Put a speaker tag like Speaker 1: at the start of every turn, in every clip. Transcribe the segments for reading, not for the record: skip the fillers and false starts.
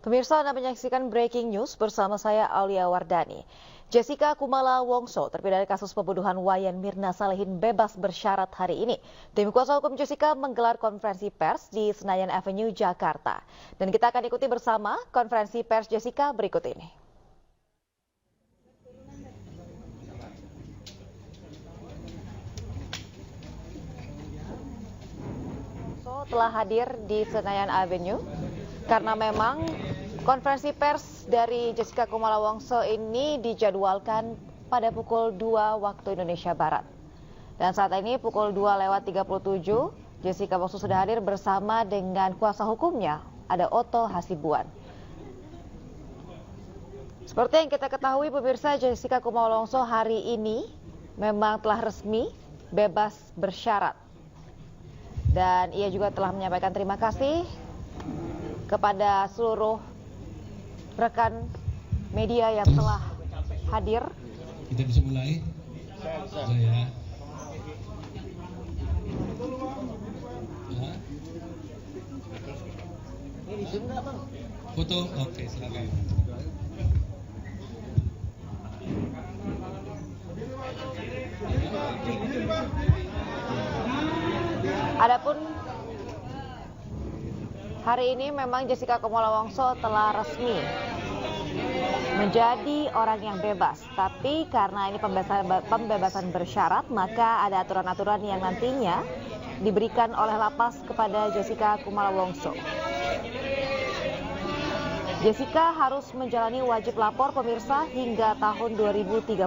Speaker 1: Pemirsa, Anda menyaksikan Breaking News bersama saya Aulia Wardani. Jessica Kumala Wongso, terpidana kasus pembunuhan Wayan Mirna Salihin, bebas bersyarat hari ini. Tim kuasa hukum Jessica menggelar konferensi pers di Senayan Avenue, Jakarta. Dan kita akan ikuti bersama konferensi pers Jessica berikut ini. Telah hadir di Senayan Avenue karena memang konferensi pers dari Jessica Kumala Wongso ini dijadwalkan pada pukul 2 waktu Indonesia Barat. Dan saat ini pukul 2:37, Jessica Wongso sudah hadir bersama dengan kuasa hukumnya, ada Otto Hasibuan. Seperti yang kita ketahui pemirsa, Jessica Kumala Wongso hari ini memang telah resmi bebas bersyarat. Dan ia juga telah menyampaikan terima kasih kepada seluruh rekan media yang telah hadir.
Speaker 2: Kita bisa mulai. Saya. Foto, oke, silakan.
Speaker 1: Adapun hari ini memang Jessica Kumala Wongso telah resmi menjadi orang yang bebas. Tapi karena ini pembebasan bersyarat, maka ada aturan-aturan yang nantinya diberikan oleh lapas kepada Jessica Kumala Wongso. Jessica harus menjalani wajib lapor pemirsa hingga tahun 2032.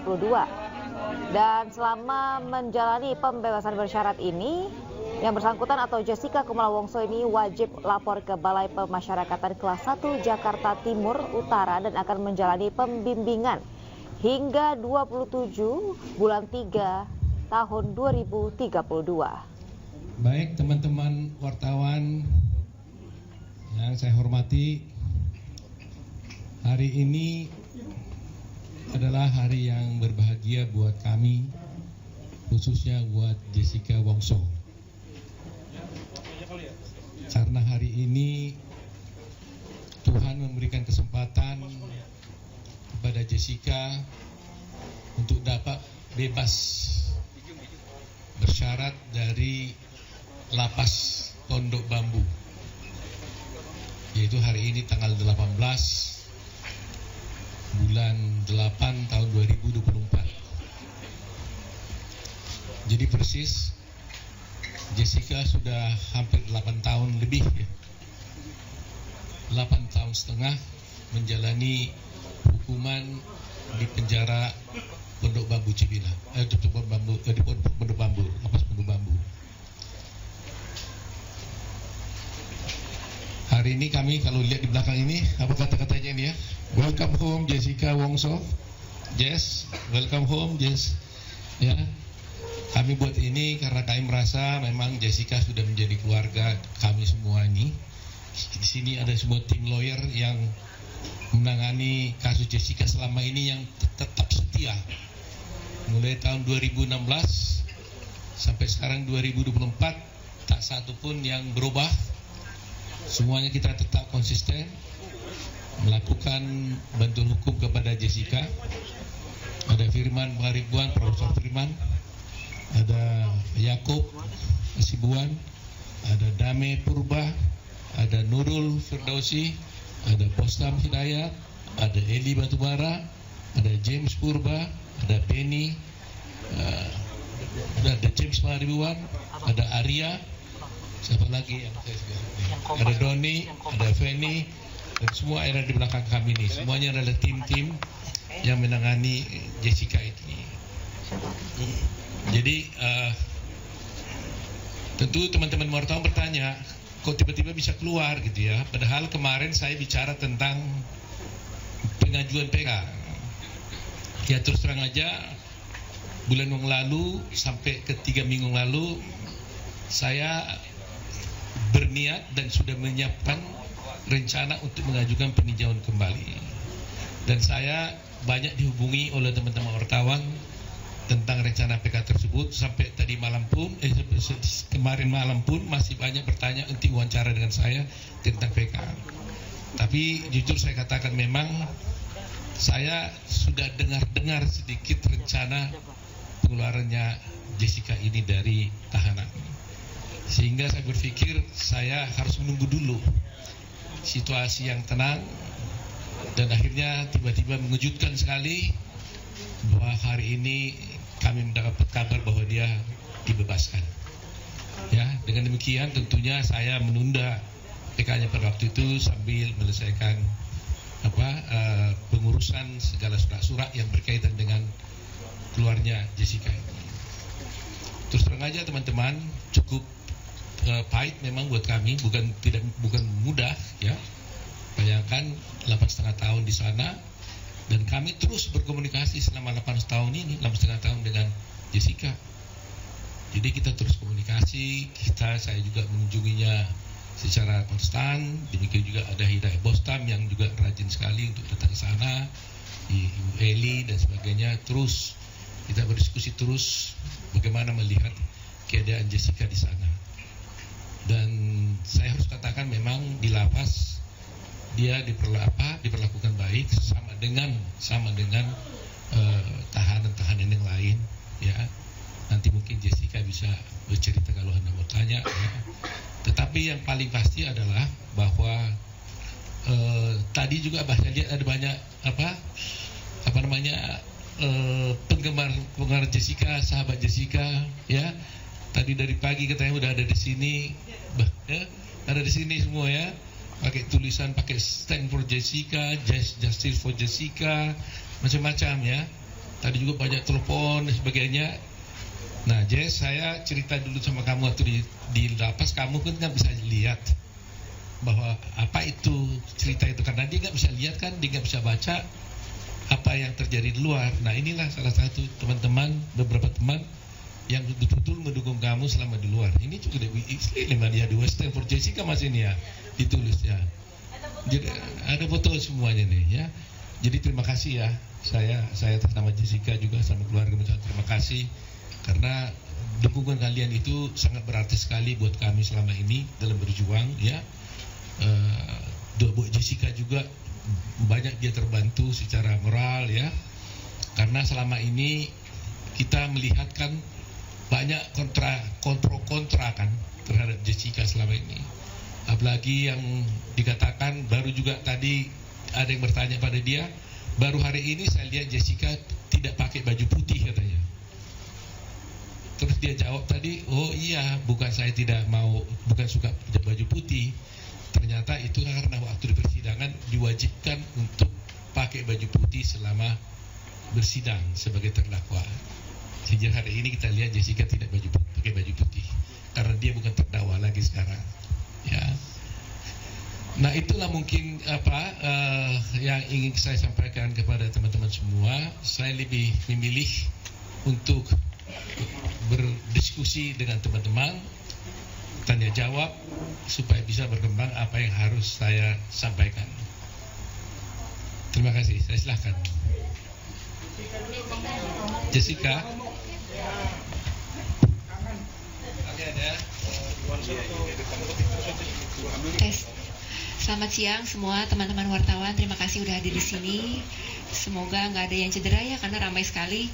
Speaker 1: Dan selama menjalani pembebasan bersyarat ini, yang bersangkutan atau Jessica Kumala Wongso ini wajib lapor ke Balai Pemasyarakatan Kelas 1 Jakarta Timur Utara dan akan menjalani pembimbingan hingga 27 bulan 3 tahun 2032.
Speaker 2: Baik teman-teman wartawan yang saya hormati, hari ini adalah hari yang berbahagia buat kami, khususnya buat Jessica Wongso. Karena hari ini Tuhan memberikan kesempatan kepada Jessica untuk dapat bebas bersyarat dari lapas Pondok Bambu, yaitu hari ini tanggal 18 bulan 8 tahun 2024. Jadi persis Jessica sudah hampir 8 tahun lebih, 8 tahun setengah menjalani hukuman di penjara Pondok Bambu Cibinong, di Pondok Bambu, lapas Pondok Bambu. Hari ini kami kalau lihat di belakang ini, apa kata-katanya ini ya? Welcome home Jessica Wongso. Jess, welcome home Jess. Ya. Kami buat ini karena kami merasa memang Jessica sudah menjadi keluarga kami semua ini. Di sini ada semua tim lawyer yang menangani kasus Jessica selama ini yang tetap setia. Mulai tahun 2016 sampai sekarang 2024, tak satu pun yang berubah. Semuanya kita tetap konsisten melakukan bantuan hukum kepada Jessica. Ada Firman Pangaribuan, Profesor Firman, ada Yakub Hasibuan, ada Dame Purba, ada Nurul Firdausi, ada Postam Hidayat, ada Eli Batubara, ada James Purba, ada Penny, ada James Pangaribuan, ada Arya, siapa lagi yang ada Doni, ada Feni, dan semua ada di belakang kami ini. Semuanya adalah tim-tim yang menangani Jessica ini. Jadi tentu teman-teman wartawan bertanya, kok tiba-tiba bisa keluar gitu ya? Padahal kemarin saya bicara tentang pengajuan PK. Ya terus terang aja, bulan yang lalu sampai ke 3 minggu lalu saya berniat dan sudah menyiapkan rencana untuk mengajukan peninjauan kembali. Dan saya banyak dihubungi oleh teman-teman wartawan tentang rencana PK tersebut. Sampai tadi malam pun, kemarin malam pun masih banyak bertanya untuk wawancara dengan saya tentang PK. Tapi jujur saya katakan memang saya sudah dengar-dengar sedikit rencana pengeluarannya Jessica ini dari tahanan. Sehingga saya berpikir saya harus menunggu dulu situasi yang tenang, dan akhirnya tiba-tiba mengejutkan sekali bahwa hari ini kami mendapat kabar bahwa dia dibebaskan. Ya, dengan demikian tentunya saya menunda PK-nya pada waktu itu sambil menyelesaikan pengurusan segala surat-surat yang berkaitan dengan keluarnya Jessica. Terus terang aja teman-teman, cukup pahit memang buat kami, bukan mudah ya. Bayangkan 8,5 tahun di sana, dan kami terus berkomunikasi selama 8 tahun ini, 8,5 tahun dengan Jessica. Jadi kita terus komunikasi, saya juga mengunjunginya secara konstan. Demikian juga ada Hidayah Bostam yang juga rajin sekali untuk datang ke sana, Ibu Eli dan sebagainya. Terus kita berdiskusi terus bagaimana melihat keadaan Jessica di sana. Dan saya harus katakan memang di lapas dia diperlakukan baik sama dengan tahanan-tahanan yang lain ya. Nanti mungkin Jessica bisa bercerita kalau Anda mau tanya ya. Tetapi yang paling pasti adalah bahwa tadi juga saya lihat ada banyak penggemar Jessica, sahabat Jessica ya. Tadi dari pagi katanya udah ada di sini, ya, ada di sini semua ya. Pakai tulisan, pakai stand for Jessica, justice for Jessica, macam-macam ya. Tadi juga banyak telepon dan sebagainya. Nah, Jess, saya cerita dulu sama kamu waktu di lapas, kamu kan nggak bisa lihat bahwa apa itu cerita itu, karena dia nggak bisa lihat kan, dia nggak bisa baca apa yang terjadi di luar. Nah, inilah salah satu beberapa teman yang betul-betul mendukung kamu selama di luar. Ini juga dia di Western for Jessica Mas ini ya, ditulis ya. Jadi ada foto semuanya nih ya. Jadi terima kasih ya, saya atas nama Jessica juga sama keluarga mengucapkan terima kasih. Karena dukungan kalian itu sangat berarti sekali buat kami selama ini dalam berjuang ya. Buat Jessica juga banyak dia terbantu secara moral ya. Karena selama ini kita melihat kan banyak kontra kan terhadap Jessica selama ini. Apalagi yang dikatakan baru juga tadi ada yang bertanya pada dia, baru hari ini saya lihat Jessica tidak pakai baju putih katanya. Terus dia jawab tadi, oh iya, bukan suka baju putih. Ternyata itu karena waktu di persidangan diwajibkan untuk pakai baju putih selama bersidang sebagai terdakwa. Sejak hari ini kita lihat Jessica tidak pakai baju putih karena dia bukan terdakwa lagi sekarang. Ya. Nah, itulah mungkin yang ingin saya sampaikan kepada teman-teman semua. Saya lebih memilih untuk berdiskusi dengan teman-teman, tanya jawab supaya bisa berkembang apa yang harus saya sampaikan. Terima kasih, saya silakan. Jessica.
Speaker 3: Selamat siang semua teman-teman wartawan, terima kasih udah hadir di sini. Semoga nggak ada yang cedera ya, karena ramai sekali.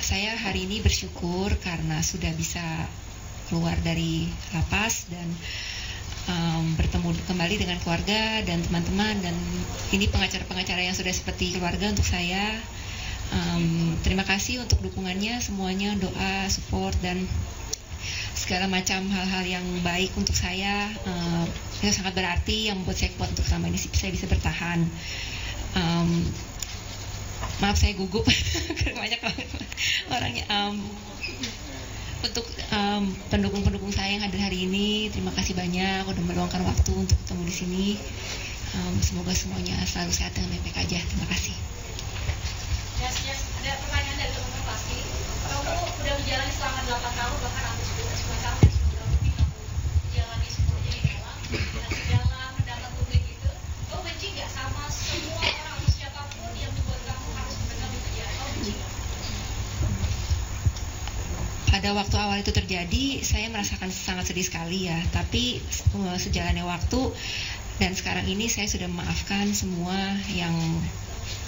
Speaker 3: Saya hari ini bersyukur karena sudah bisa keluar dari lapas dan bertemu kembali dengan keluarga dan teman-teman, dan ini pengacara-pengacara yang sudah seperti keluarga untuk saya. Terima kasih untuk dukungannya semuanya, doa, support dan segala macam hal-hal yang baik untuk saya. Itu sangat berarti, yang membuat saya kuat untuk selama ini saya bisa bertahan. Maaf saya gugup banyak banget orangnya. Untuk pendukung-pendukung saya yang hadir hari ini, terima kasih banyak udah meluangkan waktu untuk ketemu di sini. Semoga semuanya selalu sehat dan baik-baik aja. Terima kasih.
Speaker 4: Yes, ada pertanyaan dari teman-teman pasti. Kamu udah menjalani selama 8 tahun, bahkan hampir 9 tahun ya, sudah lebih kamu jalani semuanya di dalam mendapat publik itu. Kamu benci nggak sama semua orang atau siapapun yang membuat kamu harus benar di penjara? Kamu benci nggak?
Speaker 3: Pada waktu awal itu terjadi, saya merasakan sangat sedih sekali ya. Tapi sejalannya waktu, Dan sekarang ini saya sudah memaafkan semua yang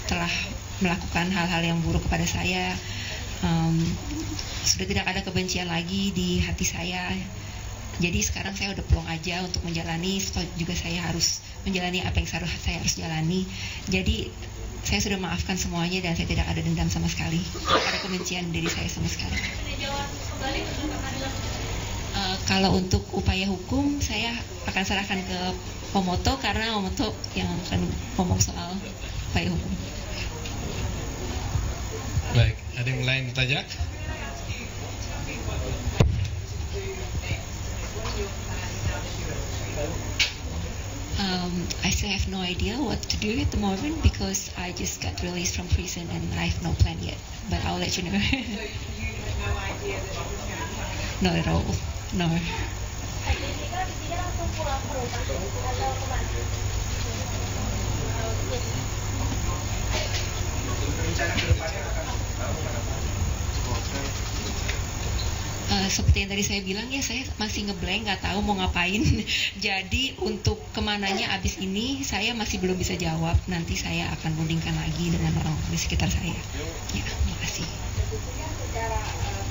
Speaker 3: telah melakukan hal-hal yang buruk kepada saya. Sudah tidak ada kebencian lagi di hati saya. Jadi sekarang saya udah plong aja untuk menjalani, juga saya harus menjalani apa yang saya harus jalani. Jadi saya sudah maafkan semuanya dan saya tidak ada dendam sama sekali. Tidak ada kebencian diri saya sama sekali. Kalau untuk upaya hukum, saya akan serahkan ke Momoto karena Momoto yang akan ngomong soal upaya hukum.
Speaker 2: Baik, ada yang lain bertanya?
Speaker 3: I still have no idea what to do at the moment because I just got released from prison and I have no plan yet. But I'll let you know. Not at all. No. Seperti yang tadi saya bilang ya, saya masih ngeblank, nggak tahu mau ngapain. Jadi untuk kemananya abis ini saya masih belum bisa jawab. Nanti saya akan rundingkan lagi dengan orang di sekitar saya. Ya, makasih.
Speaker 5: Secara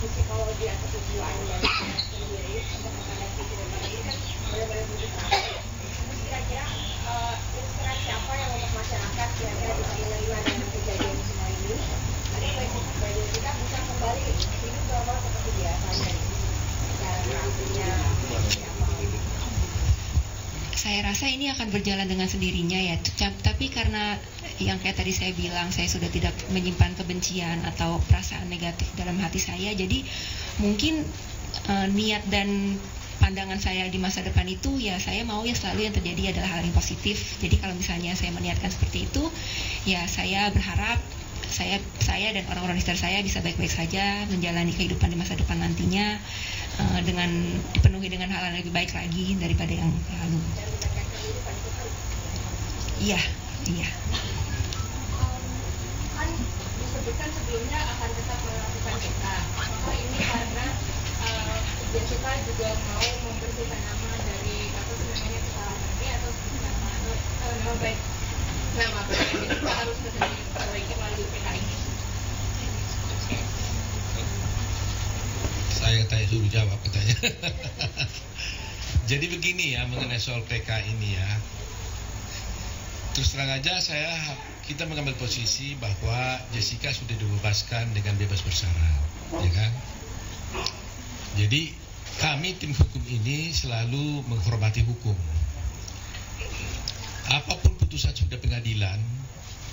Speaker 5: psikologi atau tujuan dari sendiri untuk menghadapi kejadian kan benar-benar butuh strategi. Kira-kira inspirasi apa yang untuk masyarakat kira-kira bisa menerima dengan kejadian semua ini? Bagi kita bisa kembali hidup normal seperti biasanya.
Speaker 3: Saya rasa ini akan berjalan dengan sendirinya ya. Tapi karena yang kayak tadi saya bilang, saya sudah tidak menyimpan kebencian atau perasaan negatif dalam hati saya. Jadi mungkin niat dan pandangan saya di masa depan itu ya, saya mau ya selalu yang terjadi adalah hal yang positif. Jadi kalau misalnya saya meniatkan seperti itu, ya saya berharap saya dan orang-orang di sekitar saya bisa baik-baik saja menjalani kehidupan di masa depan nantinya dengan dipenuhi dengan hal yang lebih baik lagi daripada yang lalu. Iya.
Speaker 5: Kan disebutkan sebelumnya akan tetap melakukan PK. Apakah ini karena Jessica juga mau membersihkan nama dari kesalahan ini atau nama baik Jessica harus diperbaiki melalui PK ini?
Speaker 2: Saya tanya suruh jawab katanya. Jadi begini ya mengenai soal PK ini ya. Terus terang aja kita mengambil posisi bahwa Jessica sudah dibebaskan dengan bebas bersyarat, ya kan? Jadi kami tim hukum ini selalu menghormati hukum. Apapun putusan sudah pengadilan,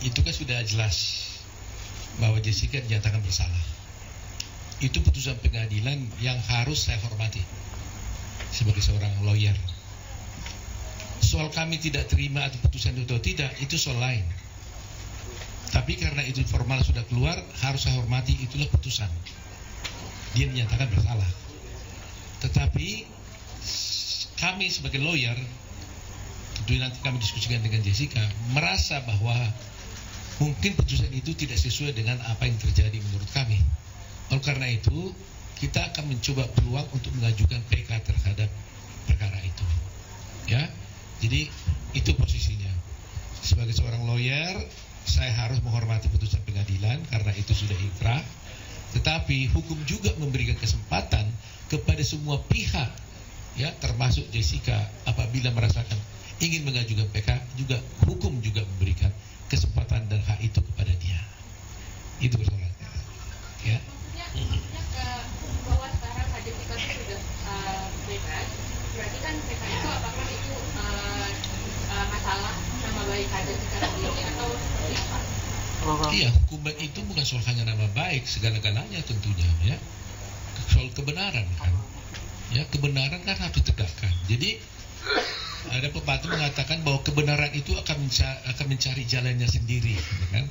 Speaker 2: itu kan sudah jelas bahwa Jessica dinyatakan bersalah. Itu putusan pengadilan yang harus saya hormati sebagai seorang lawyer. Soal kami tidak terima atau putusan itu atau tidak, itu soal lain. Tapi karena itu formal sudah keluar, harus saya hormati, itulah putusan. Dia dinyatakan bersalah. Tetapi kami sebagai lawyer, tentu nanti kami diskusikan dengan Jessica, merasa bahwa mungkin putusan itu tidak sesuai dengan apa yang terjadi menurut kami. Oleh karena itu, kita akan mencoba peluang untuk mengajukan PK terhadap perkara itu. Ya, jadi itu posisinya. Sebagai seorang lawyer, saya harus menghormati putusan pengadilan karena itu sudah inkrah. Tetapi hukum juga memberikan kesempatan kepada semua pihak, ya, termasuk Jessica, apabila merasakan ingin mengajukan PK, juga hukum juga memberikan kesempatan dan hak itu kepada dia. Itu persoalannya. Ya.
Speaker 5: Maksudnya bahwa sekarang Jessica sudah bebas, berarti kan PK itu apakah itu masalah nama baik Jessica sendiri atau apa?
Speaker 2: Iya, hukum itu bukan soal hanya nama baik, segala-galanya tentunya, ya. Soal kebenaran kan. Ya, kebenaran kan harus ditegakkan. Jadi ada pepatah mengatakan bahwa kebenaran itu akan mencari jalannya sendiri, kan?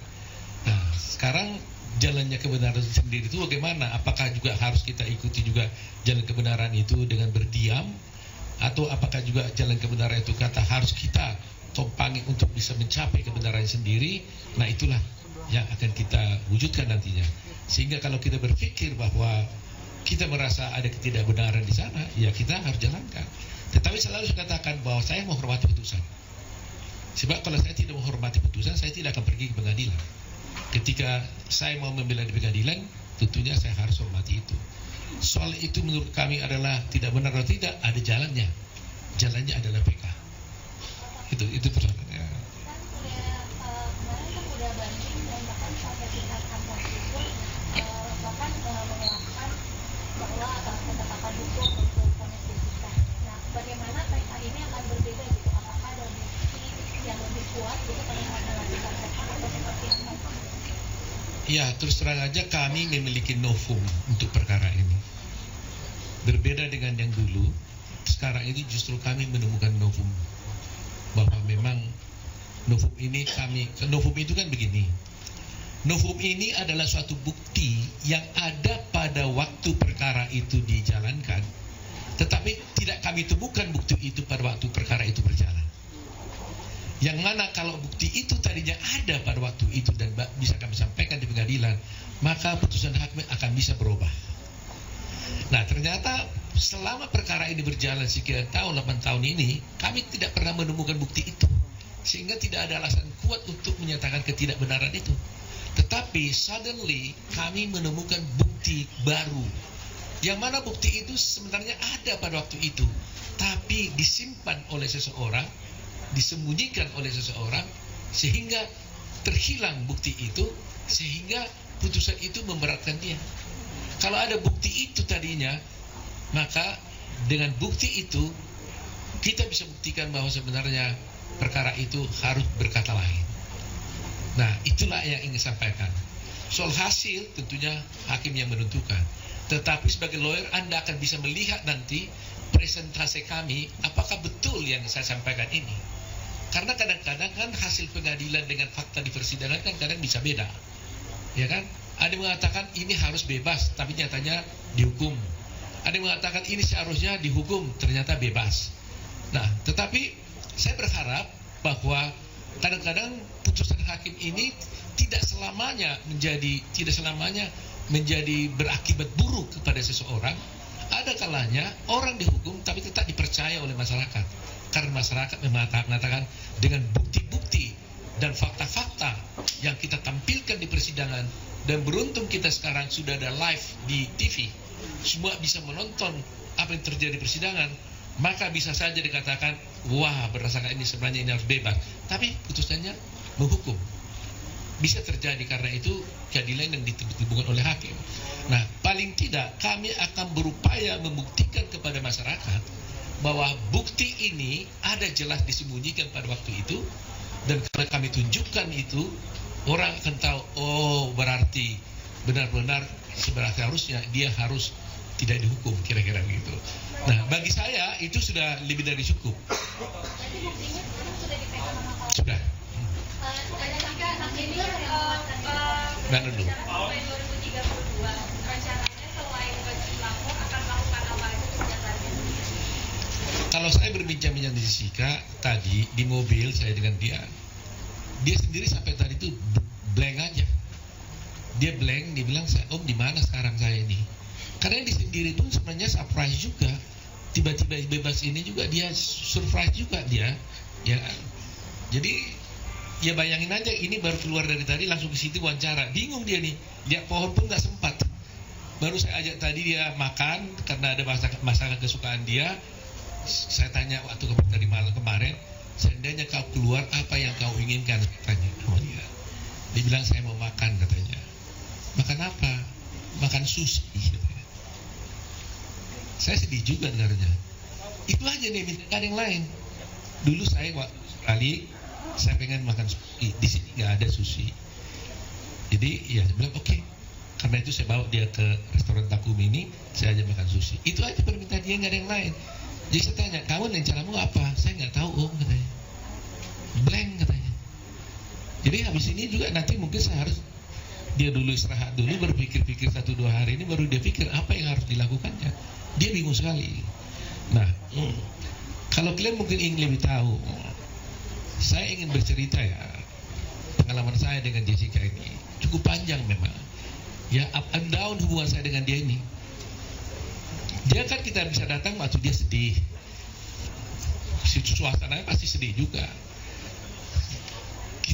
Speaker 2: Nah, sekarang jalannya kebenaran sendiri itu bagaimana? Apakah juga harus kita ikuti juga jalan kebenaran itu dengan berdiam, atau apakah juga jalan kebenaran itu kata harus kita tompangi untuk bisa mencapai kebenaran sendiri? Nah, itulah yang akan kita wujudkan nantinya. Sehingga kalau kita berpikir bahwa kita merasa ada ketidakbenaran di sana, ya kita harus jalankan. Tetapi selalu saya katakan bahwa saya menghormati putusan. Sebab kalau saya tidak menghormati putusan, saya tidak akan pergi ke pengadilan. Ketika saya mau membela di pengadilan, tentunya saya harus hormati itu. Soal itu menurut kami adalah tidak benar atau tidak, ada jalannya. Jalannya adalah PK. Itu persoalannya.
Speaker 5: Kemarin kan udah banding dan bahkan sampai tingkat kasasi pun bahkan menyalahkan bahwa ketetapan hukum untuk vonis Jessica. Nah, bagaimana PK ini akan berbeda gitu? Apakah ada bukti yang lebih kuat gitu pada saat melakukan PK atau seperti apa?
Speaker 2: Ya, terus terang aja kami memiliki novum untuk perkara ini. Berbeda dengan yang dulu, sekarang ini justru kami menemukan novum. Bahwa memang novum ini novum itu kan begini. Novum ini adalah suatu bukti yang ada pada waktu perkara itu dijalankan, tetapi tidak kami temukan bukti itu pada waktu perkara itu berjalan. Yang mana kalau bukti itu tadinya ada pada waktu itu dan bisa kami sampaikan di pengadilan, maka putusan hakim akan bisa berubah. Nah, ternyata selama perkara ini berjalan sekian tahun, 8 tahun ini, kami tidak pernah menemukan bukti itu. Sehingga tidak ada alasan kuat untuk menyatakan ketidakbenaran itu. Tetapi suddenly kami menemukan bukti baru. Yang mana bukti itu sebenarnya ada pada waktu itu, tapi disimpan oleh seseorang, disembunyikan oleh seseorang, sehingga terhilang bukti itu, sehingga putusan itu memberatkan dia. Kalau ada bukti itu tadinya, maka dengan bukti itu kita bisa buktikan bahwa sebenarnya perkara itu harus berkata lain. Nah, itulah yang ingin sampaikan. Soal hasil tentunya hakim yang menentukan. Tetapi sebagai lawyer Anda akan bisa melihat nanti presentasi kami apakah betul yang saya sampaikan ini. Karena kadang-kadang kan hasil pengadilan dengan fakta di persidangan kan kadang bisa beda. Ya kan? Ada yang mengatakan ini harus bebas, tapi nyatanya dihukum. Ada yang mengatakan ini seharusnya dihukum, ternyata bebas. Nah, tetapi saya berharap bahwa kadang-kadang putusan hakim ini tidak selamanya menjadi berakibat buruk kepada seseorang. Ada kalanya orang dihukum tapi tetap dipercaya oleh masyarakat. Karena masyarakat mengatakan dengan bukti-bukti dan fakta-fakta yang kita tampilkan di persidangan, dan beruntung kita sekarang sudah ada live di TV, semua bisa menonton apa yang terjadi di persidangan, maka bisa saja dikatakan, wah berdasarkan ini sebenarnya ini harus bebas, tapi putusannya menghukum. Bisa terjadi karena itu keadilan yang ditentukan oleh hakim. Nah, paling tidak kami akan berupaya membuktikan kepada masyarakat bahwa bukti ini ada jelas disembunyikan pada waktu itu, dan kalau kami tunjukkan itu, orang akan tahu, oh berarti benar-benar seharusnya dia harus tidak dihukum, kira-kira begitu. Nah, bagi saya itu sudah lebih dari cukup.
Speaker 5: Jadi buktinya sudah dipegang sama Pak.
Speaker 2: Sudah.
Speaker 5: Ini
Speaker 2: Nah, dulu.
Speaker 4: Sampai 2032, rencananya selain wajib lapor akan melakukan apa aja kegiatannya?
Speaker 2: Kalau saya berbincang-bincang di Jessica tadi di mobil saya dengan dia sendiri sampai tadi itu blank aja. Dia blank, dia bilang, Om di mana sekarang saya ini? Karena dia sendiri pun sebenarnya surprise juga. Tiba-tiba bebas ini juga dia surprise juga dia. Ya, jadi ya bayangin aja, ini baru keluar dari tadi langsung ke situ wawancara. Bingung dia nih, lihat pohon pun nggak sempat. Baru saya ajak tadi dia makan karena ada masakan kesukaan dia. Saya tanya waktu tadi malam kemarin, seandainya kau keluar apa yang kau inginkan, katanya sama dia. Dia bilang saya mau makan, katanya. Makan apa? Makan sushi, katanya. Saya sedih juga dengarnya. Itu aja nih, minta yang lain. Dulu saya waktu sekali saya pengen makan sushi, di sini nggak ada sushi. Jadi ya saya bilang oke. Karena itu saya bawa dia ke restoran Takumi ini, saya ajak makan sushi. Itu aja permintaan dia, nggak ada yang lain. Jadi saya tanya, kamu rencanamu apa? Saya nggak tahu, Om, katanya. Blank, katanya. Jadi habis ini juga nanti mungkin saya harus dia dulu istirahat dulu, berpikir-pikir 1-2 hari ini baru dia pikir apa yang harus dilakukannya. Dia bingung sekali. Nah, kalau kalian mungkin ingin lebih tahu, saya ingin bercerita ya, pengalaman saya dengan Jessica ini cukup panjang memang. Ya, up and down hubungan saya dengan dia ini. Dia kan kita bisa datang waktu dia sedih, suasananya pasti sedih juga.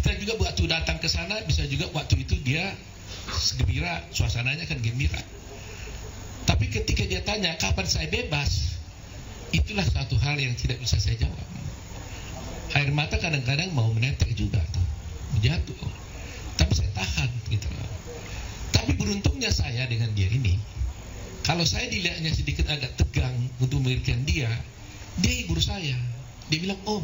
Speaker 2: Kita juga waktu datang ke sana bisa juga waktu itu dia gembira, suasananya kan gembira. Tapi ketika dia tanya kapan saya bebas, itulah satu hal yang tidak bisa saya jawab. Air mata kadang-kadang mau menetek juga tuh, jatuh. Tapi saya tahan gitu. Tapi beruntungnya saya dengan dia ini, kalau saya dilihatnya sedikit agak tegang untuk memberikan dia hibur saya. Dia bilang, "Om,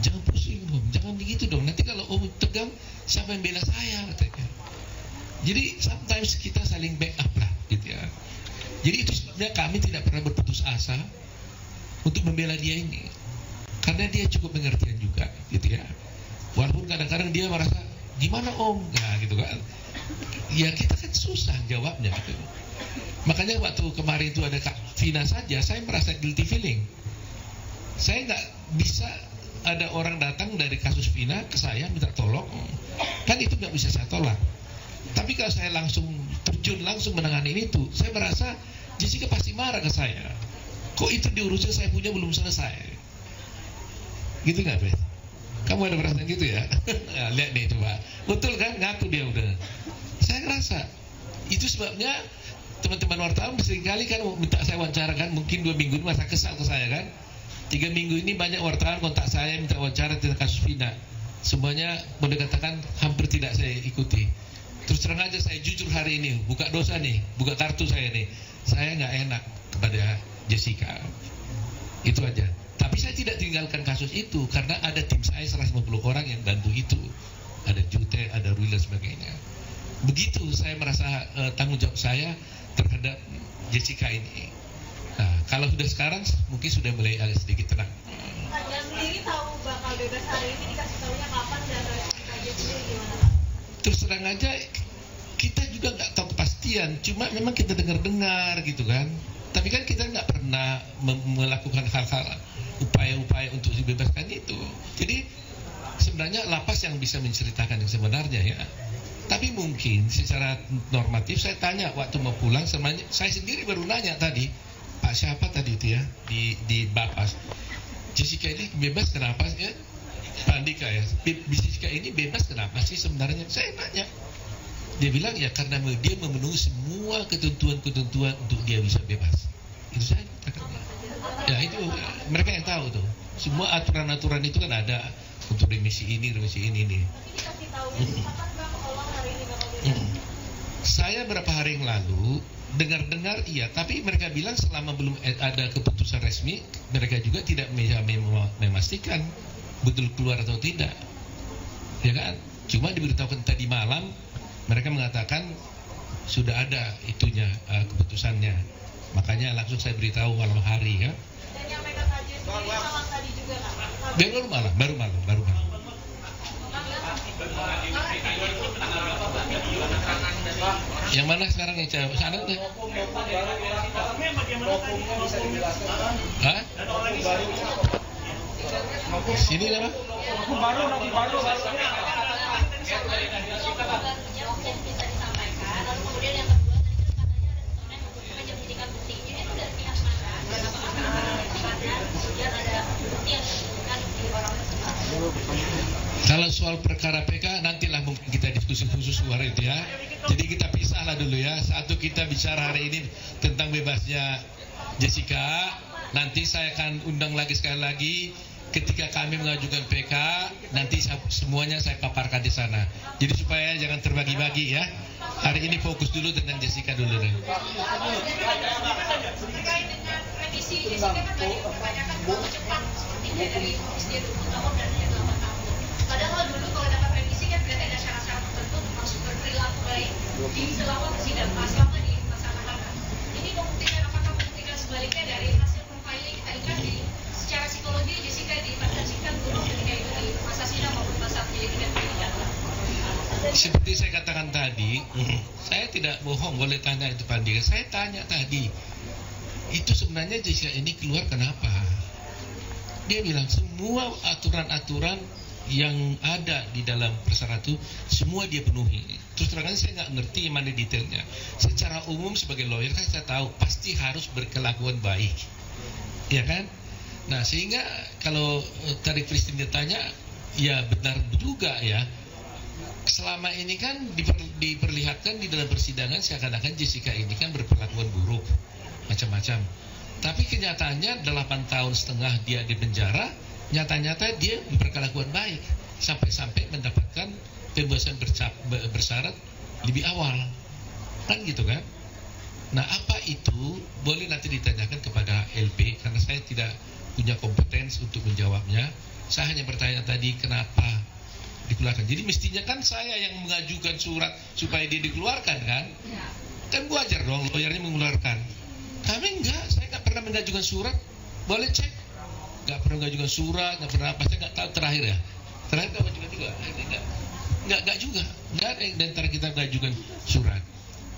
Speaker 2: jangan pusing Om, jangan begitu dong. Nanti kalau Om tegang, siapa yang bela saya?" katanya. Jadi sometimes kita saling backup lah gitu ya. Jadi itu sebabnya kami tidak pernah berputus asa untuk membela dia ini, karena dia cukup pengertian juga gitu ya. Walaupun kadang-kadang dia merasa, "Gimana Om?" Nah gitu kan. Ya kita kan susah jawabnya gitu. Makanya waktu kemarin itu ada Kak Vina saja, saya merasa guilty feeling. Saya nggak bisa ada orang datang dari kasus Vina ke saya minta tolong, kan itu nggak bisa saya tolak. Tapi kalau saya langsung terjun langsung menangani itu, saya merasa Jessica pasti marah ke saya. Kok itu diurusnya saya punya belum selesai? Gitu nggak, Beth? Kamu ada perasaan gitu ya? Nah, lihat nih coba, betul kan? Ngaku dia udah. Saya ngerasa itu sebabnya teman-teman wartawan seringkali kan minta saya wawancara kan, mungkin 2 minggu ini masa kesal ke saya kan. 3 minggu ini banyak wartawan kontak saya minta wawancara tentang kasus Vina. Semuanya boleh katakan hampir tidak saya ikuti. Terus terang aja saya jujur hari ini, buka dosa nih, buka kartu saya nih. Saya nggak enak kepada Jessica. Itu aja. Tapi saya tidak tinggalkan kasus itu karena ada tim saya 150 orang yang bantu itu. Ada Jute, ada Rui dan sebagainya. Begitu saya merasa tanggung jawab saya terhadap Jessica ini. Nah, kalau sudah sekarang mungkin sudah mulai agak sedikit tenang.
Speaker 4: Anda sendiri tahu bakal bebas hari ini, dikasih tahunya kapan dan Raja sendiri gimana Pak?
Speaker 2: Terus terang aja kita juga nggak tahu kepastian, cuma memang kita dengar-dengar gitu kan. Tapi kan kita nggak pernah melakukan hal-hal upaya-upaya untuk dibebaskan itu. Jadi sebenarnya lapas yang bisa menceritakan yang sebenarnya ya. Tapi mungkin secara normatif saya tanya waktu mau pulang, saya sendiri baru nanya tadi, Pak siapa tadi itu ya di Bapas, Jessica ini bebas kenapa ya? Pak Andika ya, Jessica ini bebas kenapa sih sebenarnya? Saya nanya. Dia bilang ya karena dia memenuhi semua ketentuan-ketentuan untuk dia bisa bebas. Itu saya katakan. Ya itu mereka yang tahu tuh. Semua aturan-aturan itu kan ada untuk remisi ini. Saya berapa hari yang lalu dengar-dengar iya, tapi mereka bilang selama belum ada keputusan resmi, mereka juga tidak memastikan betul keluar atau tidak. Ya kan? Cuma diberitahukan tadi malam, mereka mengatakan sudah ada itunya keputusannya. Makanya langsung saya beritahu malam hari ya.
Speaker 4: Dan yang mereka kaji sendiri malam tadi juga kan?
Speaker 2: Baru malam. Yang mana sekarang yang cewek sana tuh? Hah? Sini apa?
Speaker 4: Baru. Bisa disampaikan. Lalu kemudian yang kedua tadi kan katanya ada personel untuk menyembunyikan bukti. Ini itu dari pihak mana? Dan apakah biar ada bukti yang ditemukan di orang tersebut?
Speaker 2: Kalau soal perkara PK nantilah mungkin kita diskusi khusus hari itu ya. Jadi kita pisahlah dulu ya. Satu kita bicara hari ini tentang bebasnya Jessica. Nanti saya akan undang lagi sekali lagi ketika kami mengajukan PK. Nanti semuanya saya paparkan di sana. Jadi supaya jangan terbagi-bagi ya. Hari ini fokus dulu dengan Jessica dulu deh.
Speaker 4: Terkait dengan revisi Jessica kan tadi kebanyakan mau cepat sepertinya dari usia 20 tahun dan 8 tahun. Padahal dulu kalau dapat revisi kan berarti ada syarat-syarat tertentu termasuk berperilaku baik di selama persidangan, selama di masa tahanan. Ini membuktikan apakah membuktikan sebaliknya dari hasil profiling kita lihat di secara psikologi Jessica dipastikan dulu ketika itu di masa sidang maupun masa penyelidikan penyidikan.
Speaker 2: Seperti saya katakan tadi, saya tidak bohong, boleh tanya itu Pak Andika. Saya tanya tadi, itu sebenarnya Jessica ini keluar kenapa? Dia bilang semua aturan-aturan yang ada di dalam persyaratan itu semua dia penuhi. Terus terang saya nggak ngerti mana detailnya. Secara umum sebagai lawyer kan saya tahu pasti harus berkelakuan baik, ya kan? Nah sehingga kalau tadi Christine ditanya, ya benar juga ya. selama ini kan diperlihatkan di dalam persidangan seakan-akan Jessica ini kan berperlakuan buruk macam-macam. Tapi kenyataannya 8,5 tahun dia di penjara, nyata-nyata dia berkelakuan baik sampai mendapatkan pembebasan bersyarat lebih awal. Kan gitu kan? Nah, apa itu? Boleh nanti ditanyakan kepada LP karena saya tidak punya kompetensi untuk menjawabnya. Saya hanya bertanya tadi kenapa dikeluarkan. Jadi mestinya kan saya yang mengajukan surat supaya dia dikeluarkan kan? Kan wajar dong lawyernya mengeluarkan. Kami enggak, saya enggak pernah mengajukan surat. Boleh cek. Enggak pernah mengajukan surat, enggak pernah apa, saya enggak tahu terakhir ya. Terakhir enggak mengajukan juga. Enggak juga. Enggak ada yang antara kita mengajukan surat.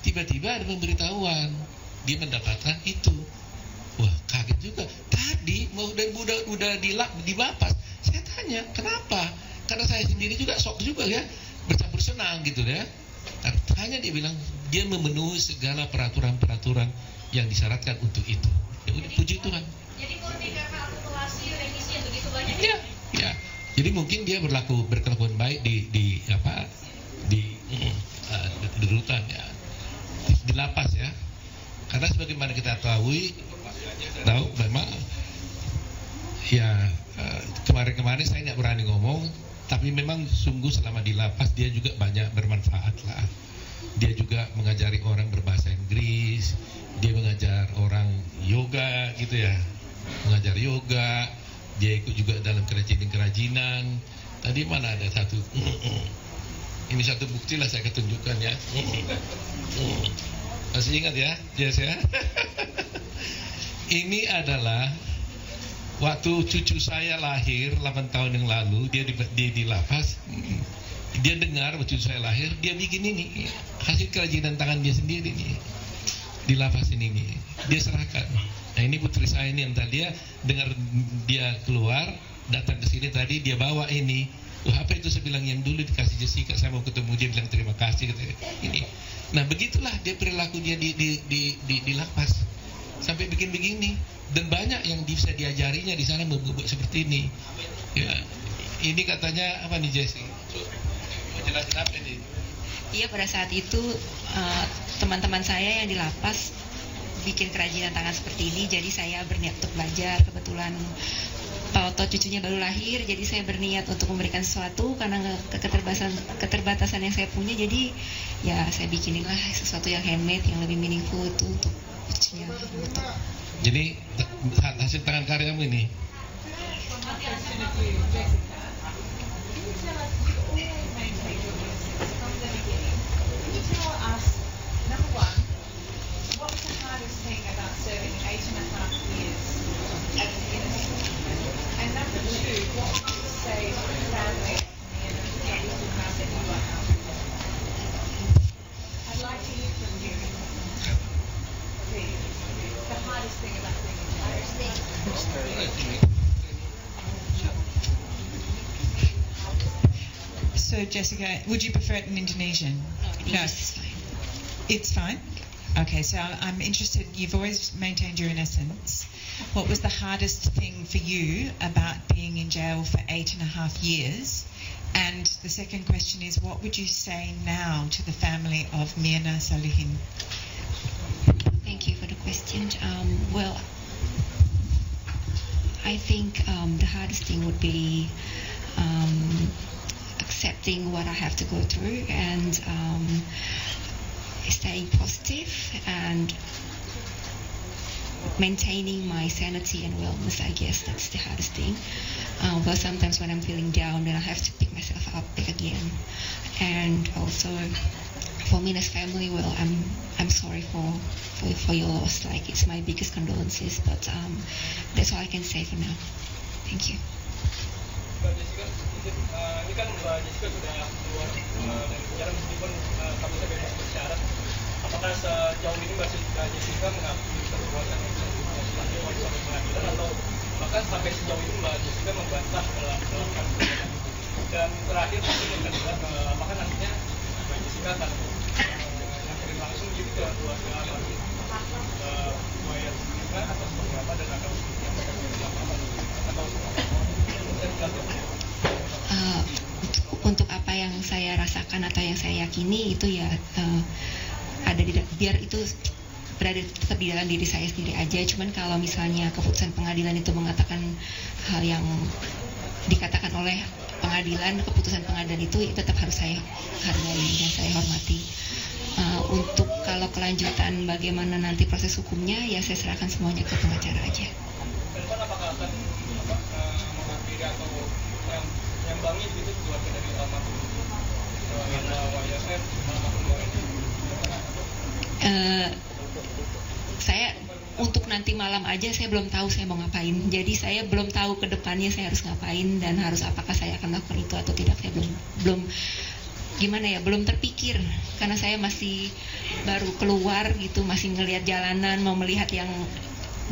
Speaker 2: Tiba-tiba ada pemberitahuan dia mendapatkan itu. Wah, kaget juga. Tadi udah dilapas. Saya tanya, kenapa? Karena saya sendiri juga shock juga ya, bercampur senang gitu ya. Hanya dia bilang dia memenuhi segala peraturan-peraturan yang disyaratkan untuk itu. Ya udah, puji Tuhan.
Speaker 4: Jadi murni karena akumulasi remisi yang begitu banyak.
Speaker 2: Ya. Jadi mungkin dia berkelakuan baik di rutan ya, di lapas ya. Karena sebagaimana kita tahu memang ya kemarin saya nggak berani ngomong, tapi memang sungguh selama di lapas dia juga banyak bermanfaat lah. Dia juga mengajari orang berbahasa Inggris, dia mengajar orang yoga gitu ya, mengajar yoga, dia ikut juga dalam kerajinan. Tadi mana ada satu, ini satu bukti lah saya ketunjukkan ya. Masih ingat ya, Jess ya? Ini adalah waktu cucu saya lahir 8 tahun yang lalu, dia di lapas. Dia dengar waktu cucu saya lahir, dia bikin ini hasil kerajinan tangan dia sendiri nih di lapas ini nih. Dia serahkan. Nah, ini putri saya ini yang tadi dia dengar dia keluar, datang ke sini tadi dia bawa ini. Wah, apa itu? Saya bilang yang dulu dikasih Jessica, saya mau ketemu dia, bilang terima kasih katanya. Ini. Nah, begitulah dia perilaku dia di lapas. Sampai bikin begini, dan banyak yang bisa diajarinya di sana membuat seperti ini. Ya, ini katanya apa nih Jesse? Mau jelasin apa ini?
Speaker 3: Iya, pada saat itu teman-teman saya yang di lapas bikin kerajinan tangan seperti ini, jadi saya berniat untuk belajar. Kebetulan Pak cucunya baru lahir, jadi saya berniat untuk memberikan sesuatu karena keterbatasan yang saya punya. Jadi ya saya bikinilah sesuatu yang handmade, yang lebih meaningful itu untuk cucunya.
Speaker 2: Jadi hasil tangan karyamu ini.
Speaker 6: So Jessica, would you prefer it in Indonesian?
Speaker 3: No, it's fine.
Speaker 6: It's fine? Okay, so I'm interested, you've always maintained your innocence. What was the hardest thing for you about being in jail for 8.5 years? And the second question is, what would you say now to the family of Mirna Salihin?
Speaker 3: Thank you for the question. Well, I think the hardest thing would be accepting what I have to go through and staying positive and maintaining my sanity and wellness. I guess that's the hardest thing. But sometimes when I'm feeling down, then I have to pick myself up again. And also for Mina's family, well, I'm sorry for your loss. Like, it's my biggest condolences, but that's all I can say for now. Thank you.
Speaker 7: Ini kan Mbak Jessica sudah keluar dari penjara meskipun kasusnya bebas bersyarat. Apakah sejauh ini Mbak Jessica mengakui perbuatan itu selanjutnya sampai pengadilan, atau bahkan sampai sejauh ini Mbak Jessica membantah dalam kasus itu? Dan terakhir mungkin yang kedua, apakah nantinya Mbak Jessica akan nyamperin langsung gitu ke keluarga lawyer juga atau seperti apa, dan akan menyampaikan seperti apa atau
Speaker 3: Untuk apa yang saya rasakan yang saya yakini itu ya ada biar itu berada tetap di dalam diri saya sendiri aja. Cuman kalau misalnya keputusan pengadilan itu mengatakan hal yang dikatakan oleh pengadilan, keputusan pengadilan itu tetap harus saya hargai dan saya hormati. Untuk kalau kelanjutan bagaimana nanti proses hukumnya, ya saya serahkan semuanya ke pengacara aja.
Speaker 7: Pak, apakah akan mengakhiri atau menyambangi gitu keluarga dari almarhum YSF
Speaker 3: saya untuk nanti malam aja saya belum tahu saya mau ngapain. Jadi saya belum tahu ke depannya saya harus ngapain dan harus apakah saya akan lakukan itu atau tidak. Saya belum gimana ya, belum terpikir karena saya masih baru keluar gitu, masih ngelihat jalanan, mau melihat yang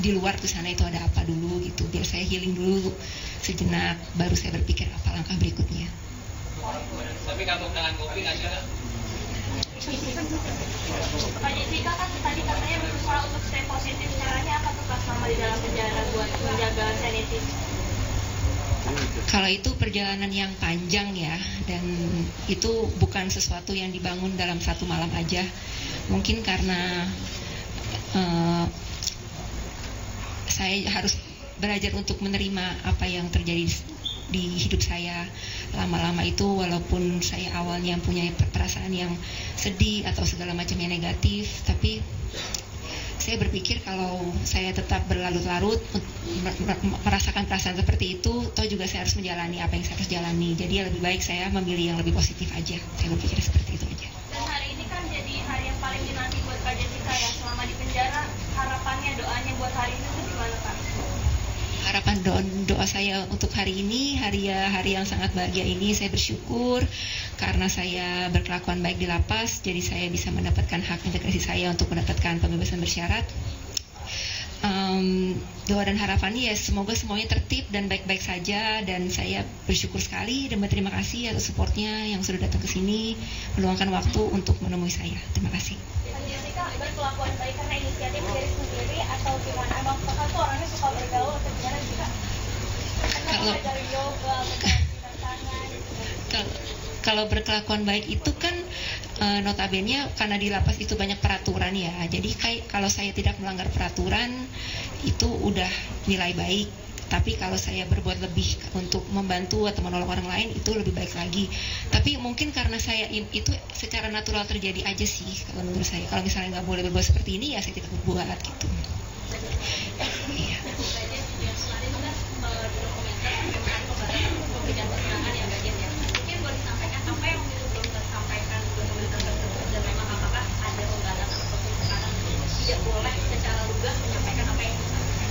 Speaker 3: di luar tuh sana itu ada apa dulu gitu. Biar saya healing dulu sejenak, baru saya berpikir apa langkah berikutnya.
Speaker 7: Tapi kamu tangan kopi nggak ada?
Speaker 4: Pak Jessica kan tadi katanya berusaha untuk stay positif, caranya apa tuh Pak selama di dalam penjara buat menjaga sanity?
Speaker 3: Kalau itu perjalanan yang panjang ya, dan itu bukan sesuatu yang dibangun dalam satu malam aja. Mungkin karena saya harus belajar untuk menerima apa yang terjadi di hidup saya lama-lama itu, walaupun saya awalnya punya perasaan yang sedih atau segala macam yang negatif, tapi saya berpikir kalau saya tetap berlarut-larut merasakan perasaan seperti itu, toh juga saya harus menjalani apa yang saya harus jalani. Jadi lebih baik saya memilih yang lebih positif aja. Saya berpikir seperti itu aja.
Speaker 4: Dan hari ini kan jadi hari yang paling dinanti buat Pak Jessica ya, selama di penjara. Harapannya, doanya buat hari ini itu gimana Pak?
Speaker 3: Harapan doa saya untuk hari ini, hari yang sangat bahagia ini, saya bersyukur karena saya berkelakuan baik di lapas, jadi saya bisa mendapatkan hak integrasi saya untuk mendapatkan pembebasan bersyarat. Doa dan harapannya ya semoga semuanya tertib dan baik-baik saja, dan saya bersyukur sekali dan berterima kasih atas supportnya yang sudah datang ke sini, meluangkan waktu untuk menemui saya. Terima kasih.
Speaker 4: Pak Jessica berkelakuan baik karena inisiatif diri sendiri atau gimana? Emang Kakak tuh orangnya suka bergaul atau gimana juga? Belajar yoga,
Speaker 3: Kalau berkelakuan baik itu kan notabene karena di lapas itu banyak peraturan ya. Jadi kalau saya tidak melanggar peraturan itu udah nilai baik. Tapi kalau saya berbuat lebih untuk membantu atau menolong orang lain itu lebih baik lagi. Tapi mungkin karena saya itu secara natural terjadi aja sih kalau menurut saya. Kalau misalnya nggak boleh berbuat seperti ini ya saya tidak berbuat gitu. Iya.
Speaker 4: tidak boleh secara lugas menyampaikan apa yang disampaikan.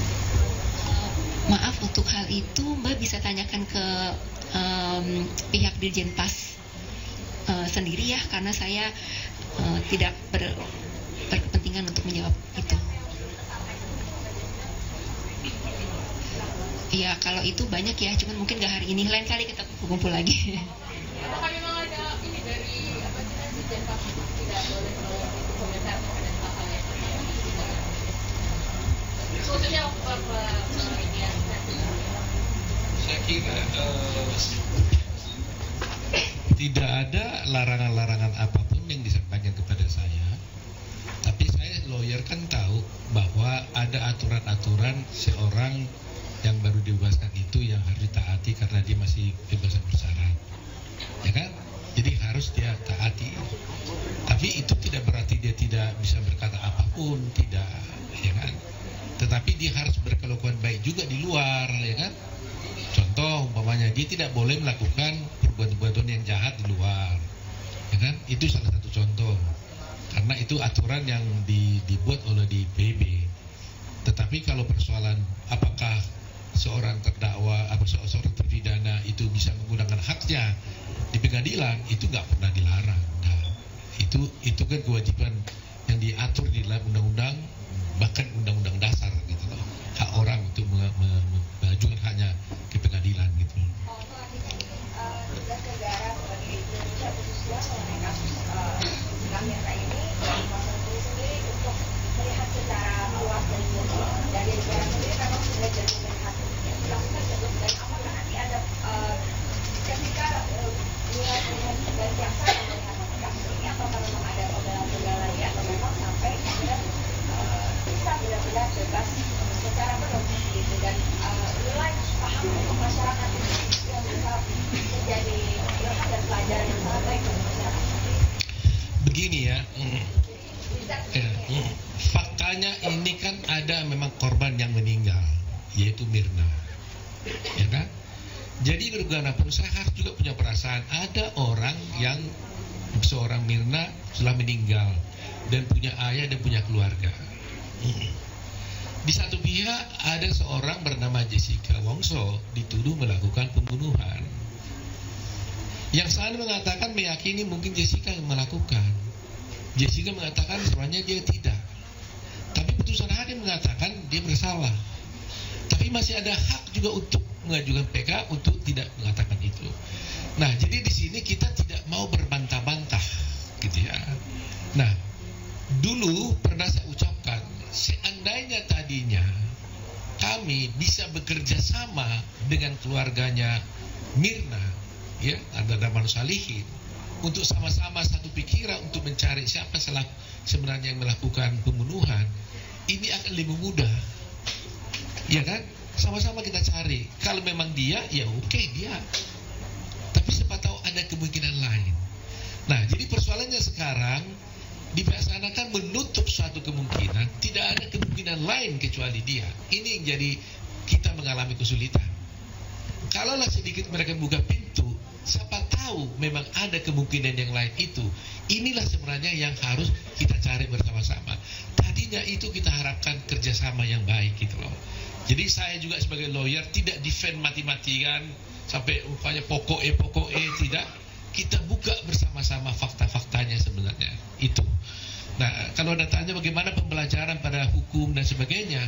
Speaker 3: Maaf, untuk hal itu Mbak bisa tanyakan ke pihak Dirjen Pas sendiri ya, karena saya tidak berkepentingan untuk menjawab itu. Ya kalau itu banyak ya, cuman mungkin gak hari ini, lain kali kita kumpul lagi.
Speaker 4: Apakah memang ada ini dari apa sih Dirjen Pas tidak boleh komentar terhadap hal-hal yang khususnya media?
Speaker 2: Saya kira tidak ada larangan-larangan apapun yang disampaikan kepada saya. Tapi saya lawyer kan tahu bahwa ada aturan-aturan seorang yang baru dibebaskan itu yang harus ditaati karena dia masih bebasan bersyarat, ya kan? Jadi harus dia taati. Tapi itu tidak berarti dia tidak bisa berkata apapun, tidak, ya kan? Tetapi dia harus berkelakuan baik juga di luar, ya kan? Contoh umpamanya dia tidak boleh melakukan perbuatan-perbuatan yang jahat di luar, ya kan? Itu salah satu contoh. Karena itu aturan yang dibuat oleh di PB. Tetapi kalau persoalan apakah seorang terdakwa atau seorang terpidana itu bisa menggunakan haknya di pengadilan, itu nggak pernah dilarang. Nah, itu kan kewajiban yang diatur di dalam undang-undang, bahkan undang-undang dasar gitu loh. Hak orang untuk mengajukan haknya ke pengadilan gitu.
Speaker 5: Tugas negara sebagai Indonesia khususnya mengenai kasus kamera ini, Mas Menteri sendiri untuk melihat secara luas dari negara sendiri memang sudah jadi melihat dilakukan sebelum, dan apakah nanti ada ketika nilai dari jaksa yang melihat
Speaker 2: ya kan? Jadi bagaimanapun saya harus juga punya perasaan. Ada orang yang seorang Mirna telah meninggal dan punya ayah dan punya keluarga. Di satu pihak ada seorang bernama Jessica Wongso dituduh melakukan pembunuhan. Yang sana mengatakan meyakini mungkin Jessica yang melakukan. Jessica mengatakan sebenarnya dia tidak. Tapi putusan hakim mengatakan dia bersalah. Tapi masih ada hak juga untuk mengajukan PK untuk tidak mengatakan itu. Nah, jadi di sini kita tidak mau berbantah-bantah, gitu ya. Nah, dulu pernah saya ucapkan, seandainya tadinya kami bisa bekerja sama dengan keluarganya Mirna, ya, Anda Darman Salihin, untuk sama-sama satu pikiran untuk mencari siapa sebenarnya yang melakukan pembunuhan, ini akan lebih mudah. Ya kan? Sama-sama kita cari. Kalau memang dia, ya oke, dia. Tapi siapa tahu ada kemungkinan lain. Nah, jadi persoalannya sekarang dilaksanakan menutup suatu kemungkinan, tidak ada kemungkinan lain kecuali dia. Ini yang jadi kita mengalami kesulitan. Kalaulah sedikit mereka buka pintu, siapa tahu memang ada kemungkinan yang lain itu. Inilah sebenarnya yang harus kita cari bersama-sama. Tadinya itu kita harapkan kerjasama yang baik gitu loh. Jadi saya juga sebagai lawyer tidak defend mati-matian sampai rupanya pokoknya tidak. Kita buka bersama-sama fakta-faktanya sebenarnya itu. Nah, kalau Anda tanya bagaimana pembelajaran pada hukum dan sebagainya,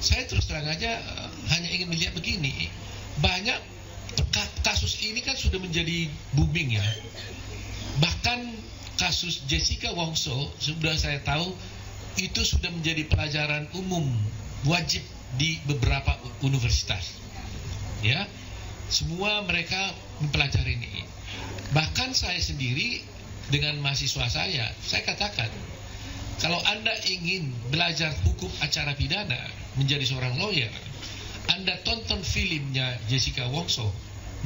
Speaker 2: saya terus terang aja hanya ingin melihat begini. Banyak kasus ini kan sudah menjadi booming ya. Bahkan kasus Jessica Wongso sudah saya tahu itu sudah menjadi pelajaran umum wajib di beberapa universitas. Ya. Semua mereka mempelajari ini. Bahkan saya sendiri dengan mahasiswa saya katakan, kalau Anda ingin belajar hukum acara pidana menjadi seorang lawyer, Anda tonton filmnya Jessica Wongso,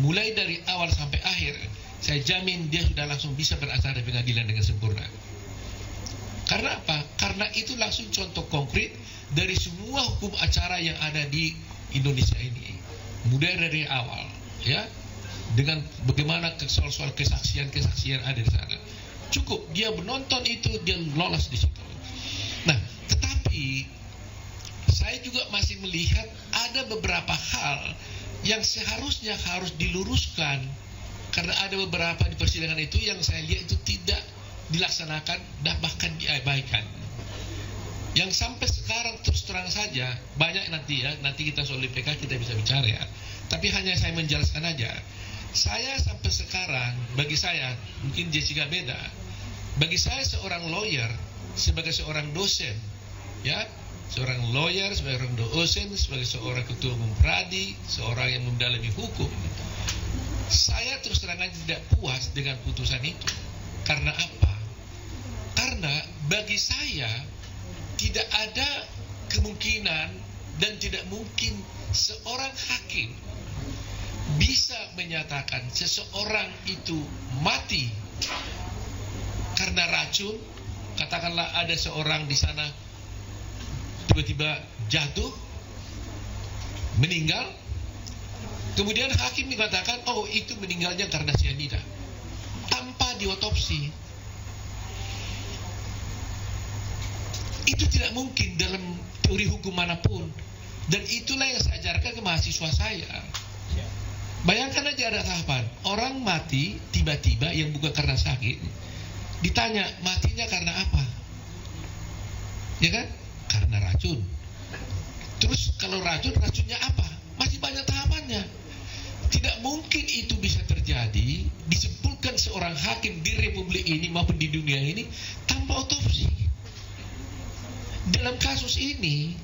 Speaker 2: mulai dari awal sampai akhir, saya jamin dia sudah langsung bisa beracara di pengadilan dengan sempurna. Karena apa? Karena itu langsung contoh konkret dari semua hukum acara yang ada di Indonesia ini, mulai dari awal, ya, dengan bagaimana soal-soal kesaksian ada di sana. Cukup dia menonton itu, dia lolos di situ. Nah, tetapi saya juga masih melihat ada beberapa hal yang seharusnya harus diluruskan, karena ada beberapa di persidangan itu yang saya lihat itu tidak dilaksanakan dan bahkan diabaikan. Yang sampai sekarang terus terang saja banyak nanti kita soal PK kita bisa bicara ya. Tapi hanya saya menjelaskan aja. Saya sampai sekarang, bagi saya mungkin Jessica beda. Bagi saya seorang lawyer sebagai seorang dosen, ya, seorang lawyer sebagai seorang dosen, sebagai seorang ketua umum pradi, seorang yang mendalami hukum, saya terus terang tidak puas dengan putusan itu. Karena apa? Karena bagi saya tidak ada kemungkinan dan tidak mungkin seorang hakim bisa menyatakan seseorang itu mati karena racun. Katakanlah ada seorang di sana tiba-tiba jatuh, meninggal, kemudian hakim mengatakan, oh itu meninggalnya karena cyanida, tanpa diotopsi. Itu tidak mungkin dalam teori hukum manapun. Dan itulah yang saya ajarkan ke mahasiswa saya. Bayangkan aja ada tahapan orang mati tiba-tiba yang bukan karena sakit, ditanya matinya karena apa, ya kan? Karena racun. Terus kalau racunnya apa? Masih banyak tahapannya. Tidak mungkin itu bisa terjadi disimpulkan seorang hakim di republik ini maupun di dunia ini tanpa otopsi. Dalam kasus ini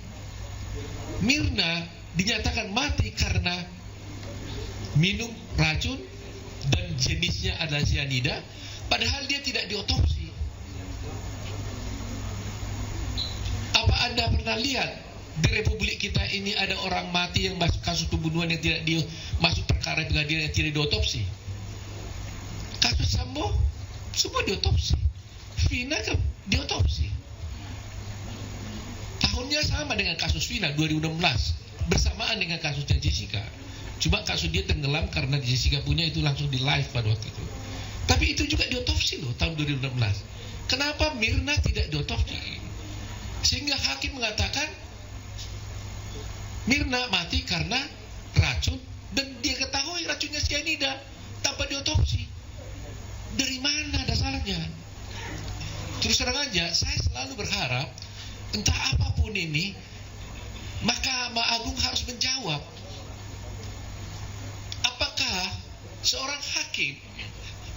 Speaker 2: Mirna dinyatakan mati karena minum racun dan jenisnya adalah cyanida, padahal dia tidak diotopsi. Apa Anda pernah lihat di republik kita ini ada orang mati yang masuk kasus pembunuhan yang tidak masuk perkara pengadilan yang tidak diotopsi? Kasus Sambo semua diotopsi, Vina kan diotopsi. Tahunnya sama dengan kasus Vina 2016, bersamaan dengan kasusnya Jessica. Cuma kasus dia tenggelam karena Jessica punya itu langsung di live pada waktu itu. Tapi itu juga diotopsi loh tahun 2016. Kenapa Mirna tidak diotopsi? Sehingga hakim mengatakan Mirna mati karena racun dan dia ketahui racunnya cyanida tanpa diotopsi. Dari mana dasarnya? Terus terang aja, saya selalu berharap entah apapun ini, Mahkamah Agung harus menjawab. Apakah seorang hakim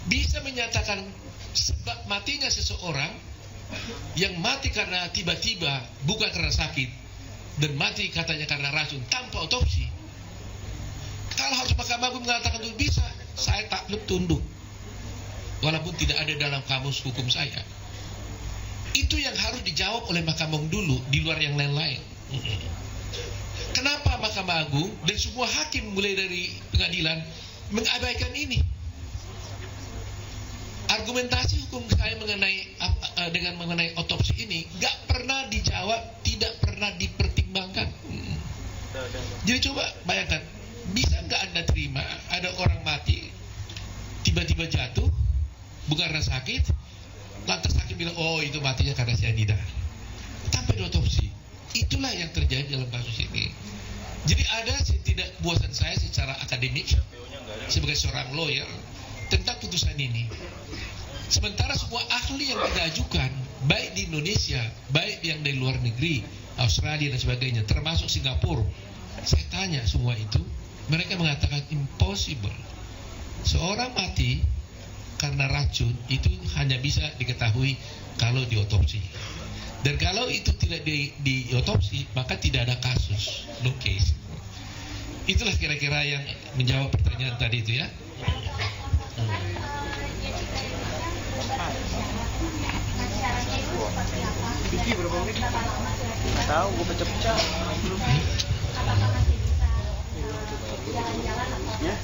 Speaker 2: bisa menyatakan sebab matinya seseorang yang mati karena tiba-tiba, bukan karena sakit, dan mati katanya karena racun tanpa otopsi? Kalau harus Mahkamah Agung mengatakan itu bisa, saya takluk tunduk. Walaupun tidak ada dalam kamus hukum saya. Itu yang harus dijawab oleh Mahkamah Agung dulu, di luar yang lain-lain. Kenapa Mahkamah Agung dan semua hakim mulai dari pengadilan mengabaikan ini? Argumentasi hukum saya mengenai otopsi ini gak pernah dijawab, tidak pernah dipertimbangkan. Jadi coba bayangkan, bisa nggak Anda terima ada orang mati tiba-tiba jatuh bukan karena sakit, lantas hakim bilang oh itu matinya karena cyanida tanpa diotopsi? Itulah yang terjadi dalam kasus ini. Jadi ada ketidakpuasan saya secara akademik sebagai seorang lawyer tentang putusan ini. Sementara semua ahli yang kita ajukan, baik di Indonesia, baik yang dari luar negeri, Australia dan sebagainya, termasuk Singapura, saya tanya semua itu, mereka mengatakan impossible. Seorang mati karena racun itu hanya bisa diketahui kalau diotopsi. Dan kalau itu tidak diotopsi, maka tidak ada kasus, no case. Itulah kira-kira yang menjawab pertanyaan tadi itu ya.
Speaker 7: Vicky berapa menit? Nggak tahu, gue pecah-pecah. Ya?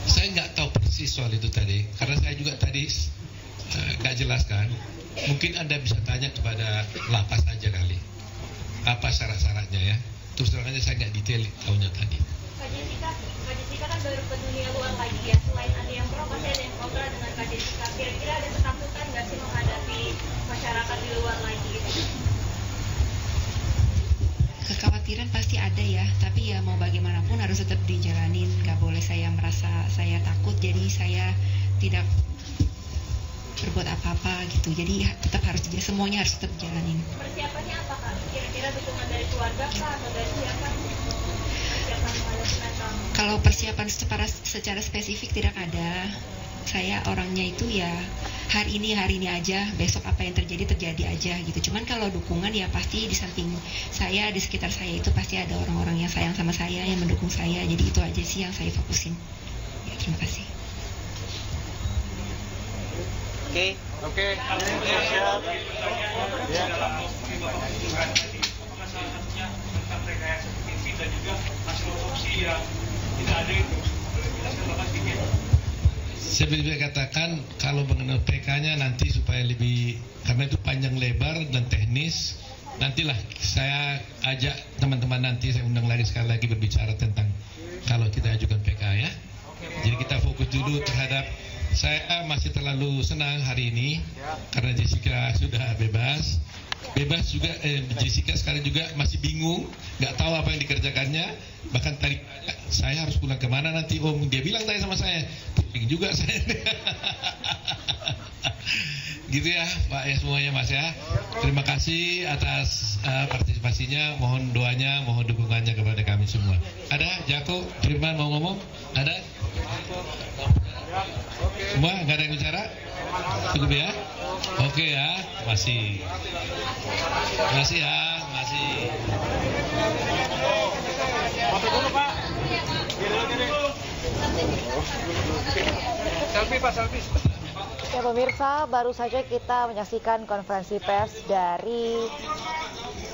Speaker 2: Saya nggak tahu persis soal itu tadi, karena saya juga tadi nggak jelaskan. Mungkin Anda bisa tanya kepada lapas aja kali, apa syarat-syaratnya ya. Terus terang aja saya nggak detail tahunya tadi.
Speaker 5: Kak Jessica kan baru ke dunia luar lagi ya. Selain ada yang pro, pasti ada yang kontra dengan Kak Jessica. Kira-kira ada ketakutan nggak sih menghadapi masyarakat di luar lagi gitu?
Speaker 3: Kekhawatiran pasti ada ya, tapi ya mau bagaimanapun harus tetap dijalanin. Gak boleh saya merasa saya takut, jadi saya tidak berbuat apa-apa gitu. Jadi tetap harus, semuanya harus tetap jalanin.
Speaker 5: Persiapannya apa Kak? Kira-kira dukungan dari keluarga Kak atau dari siapa? Persiapan menghadapi mental.
Speaker 3: Kalau persiapan secara spesifik tidak ada. Saya orangnya itu ya hari ini aja, besok apa yang terjadi aja gitu. Cuman kalau dukungan ya pasti di samping saya, di sekitar saya itu pasti ada orang-orang yang sayang sama saya, yang mendukung saya. Jadi itu aja sih yang saya fokusin. Ya, terima kasih.
Speaker 7: Oke. Siap. Ya. Tentang rekayasa TV dan juga hasil otopsi yang tidak ada itu. Jelaskan Bapak sedikit.
Speaker 2: Seperti saya katakan, kalau mengenai PK-nya nanti supaya lebih, karena itu panjang lebar dan teknis, nantilah saya ajak teman-teman nanti, saya undang lagi sekali lagi berbicara tentang kalau kita ajukan PK ya. Jadi kita fokus dulu terhadap, saya masih terlalu senang hari ini karena Jessica sudah bebas juga. Jessica sekarang juga masih bingung, nggak tahu apa yang dikerjakannya. Bahkan tadi saya harus pulang kemana nanti, Om, dia bilang tadi sama saya, pusing juga saya. Gitu ya Pak ya semuanya Mas ya. Terima kasih atas partisipasinya, mohon doanya, mohon dukungannya kepada kami semua. Ada Jako, Firman mau ngomong? Ada? Semua nggak ada yang bicara? Cukup ya? Oke ya, masih ya, masih.
Speaker 7: Foto dulu Pak. Selfie Pak, selfie.
Speaker 1: Ya pemirsa, baru saja kita menyaksikan konferensi pers dari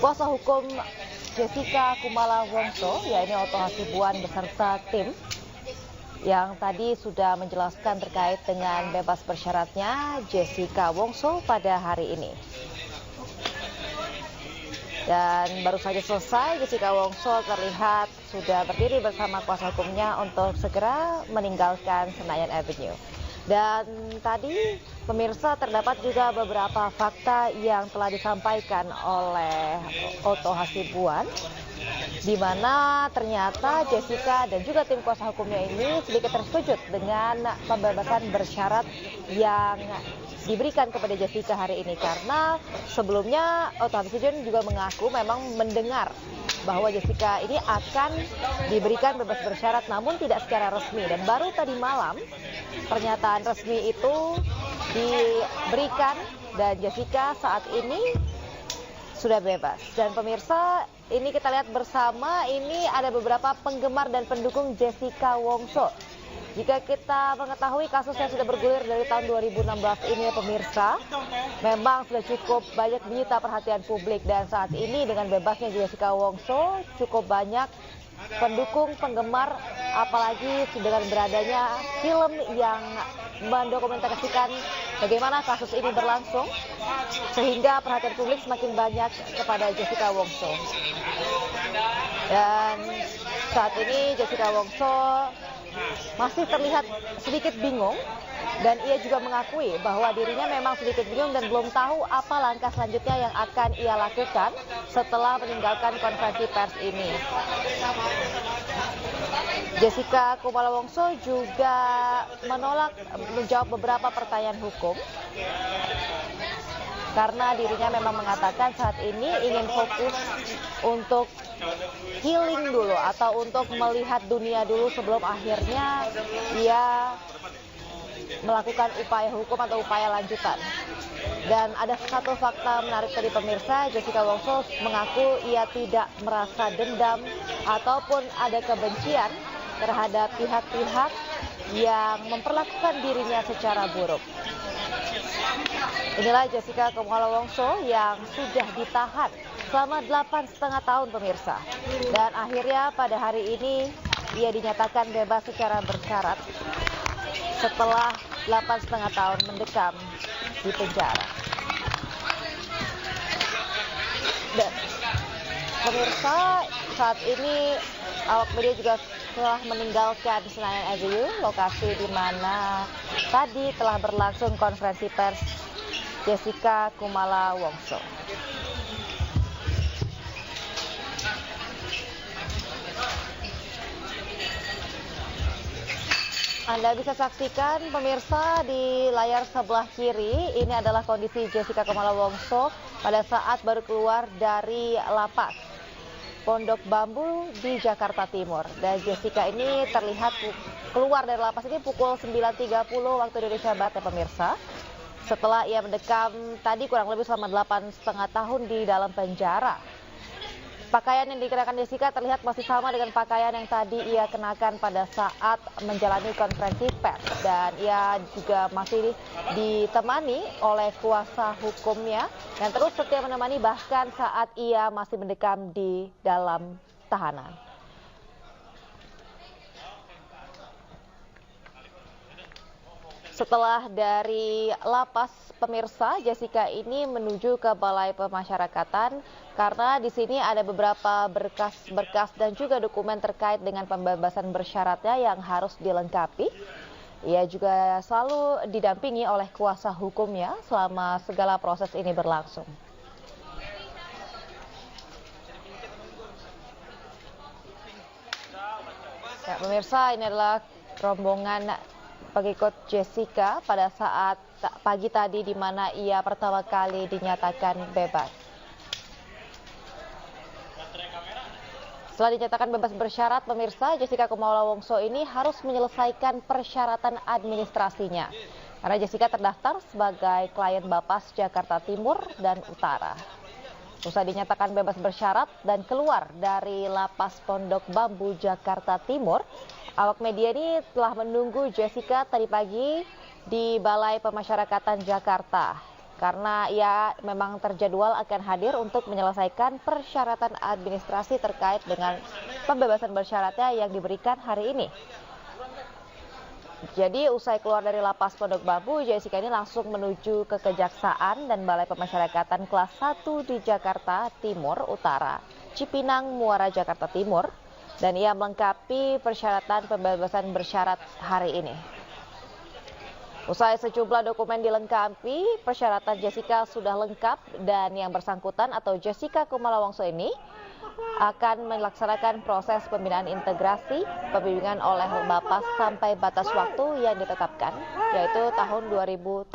Speaker 1: kuasa hukum Jessica Kumala Wongso, yaitu Oto Hasibuan beserta tim, yang tadi sudah menjelaskan terkait dengan bebas bersyaratnya Jessica Wongso pada hari ini. Dan baru saja selesai, Jessica Wongso terlihat sudah berdiri bersama kuasa hukumnya untuk segera meninggalkan Senayan Avenue. Dan tadi pemirsa terdapat juga beberapa fakta yang telah disampaikan oleh Otto Hasibuan, di mana ternyata Jessica dan juga tim kuasa hukumnya ini sedikit terkejut dengan pembebasan bersyarat yang diberikan kepada Jessica hari ini, karena sebelumnya Otto Hasibuan juga mengaku memang mendengar bahwa Jessica ini akan diberikan bebas bersyarat namun tidak secara resmi, dan baru tadi malam pernyataan resmi itu diberikan dan Jessica saat ini sudah bebas. Dan pemirsa, ini kita lihat bersama, ini ada beberapa penggemar dan pendukung Jessica Wongso. Jika kita mengetahui kasus yang sudah bergulir dari tahun 2016 ini ya pemirsa, memang sudah cukup banyak menyita perhatian publik, dan saat ini dengan bebasnya Jessica Wongso cukup banyak pendukung, penggemar, apalagi dengan beradanya film yang mendokumentasikan bagaimana kasus ini berlangsung, sehingga perhatian publik semakin banyak kepada Jessica Wongso. Dan saat ini Jessica Wongso masih terlihat sedikit bingung, dan ia juga mengakui bahwa dirinya memang sedikit bingung dan belum tahu apa langkah selanjutnya yang akan ia lakukan setelah meninggalkan konferensi pers ini. Jessica Kumala Wongso juga menolak menjawab beberapa pertanyaan hukum karena dirinya memang mengatakan saat ini ingin fokus untuk healing dulu atau untuk melihat dunia dulu sebelum akhirnya ia melakukan upaya hukum atau upaya lanjutan. Dan ada satu fakta menarik tadi pemirsa, Jessica Wongso mengaku ia tidak merasa dendam ataupun ada kebencian terhadap pihak-pihak yang memperlakukan dirinya secara buruk. Inilah Jessica Kumala Wongso yang sudah ditahan selama 8,5 tahun pemirsa. Dan akhirnya pada hari ini ia dinyatakan bebas secara bersyarat setelah 8,5 tahun mendekam di penjara. Dan pemirsa, saat ini awak media juga telah meninggalkan Senayan Avenue, lokasi di mana tadi telah berlangsung konferensi pers Jessica Kumala Wongso. Anda bisa saksikan pemirsa di layar sebelah kiri, ini adalah kondisi Jessica Kumala Wongso pada saat baru keluar dari lapas Pondok Bambu di Jakarta Timur. Dan Jessica ini terlihat keluar dari lapas ini pukul 9.30 waktu Indonesia Barat ya pemirsa. Setelah ia mendekam tadi kurang lebih selama 8,5 tahun di dalam penjara. Pakaian yang dikenakan Jessica terlihat masih sama dengan pakaian yang tadi ia kenakan pada saat menjalani konferensi pers. Dan ia juga masih ditemani oleh kuasa hukumnya yang terus setia menemani bahkan saat ia masih mendekam di dalam tahanan. Setelah dari lapas pemirsa, Jessica ini menuju ke Balai Pemasyarakatan karena di sini ada beberapa berkas-berkas dan juga dokumen terkait dengan pembebasan bersyaratnya yang harus dilengkapi. Ia juga selalu didampingi oleh kuasa hukumnya selama segala proses ini berlangsung. Ya, pemirsa, ini adalah rombongan pengikut Jessica pada saat pagi tadi di mana ia pertama kali dinyatakan bebas. Setelah dinyatakan bebas bersyarat, pemirsa, Jessica Kumala Wongso ini harus menyelesaikan persyaratan administrasinya. Karena Jessica terdaftar sebagai klien Bapas Jakarta Timur dan Utara. Usai dinyatakan bebas bersyarat dan keluar dari lapas Pondok Bambu Jakarta Timur, awak media ini telah menunggu Jessica tadi pagi di Balai Pemasyarakatan Jakarta karena ia memang terjadwal akan hadir untuk menyelesaikan persyaratan administrasi terkait dengan pembebasan bersyaratnya yang diberikan hari ini. Jadi usai keluar dari lapas Pondok Bambu, Jessica ini langsung menuju ke Kejaksaan dan Balai Pemasyarakatan kelas 1 di Jakarta Timur Utara, Cipinang, Muara, Jakarta Timur. Dan ia melengkapi persyaratan pembebasan bersyarat hari ini. Usai sejumlah dokumen dilengkapi, persyaratan Jessica sudah lengkap dan yang bersangkutan atau Jessica Kumala Wongso ini akan melaksanakan proses pembinaan integrasi pembimbingan oleh Bapas sampai batas waktu yang ditetapkan, yaitu tahun 2032.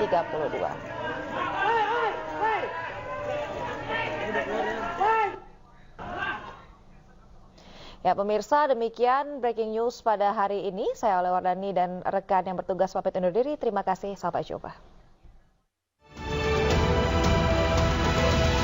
Speaker 1: Ya pemirsa, demikian breaking news pada hari ini. Saya Oleh Wardani dan rekan yang bertugas pamit undur diri. Terima kasih, sampai jumpa.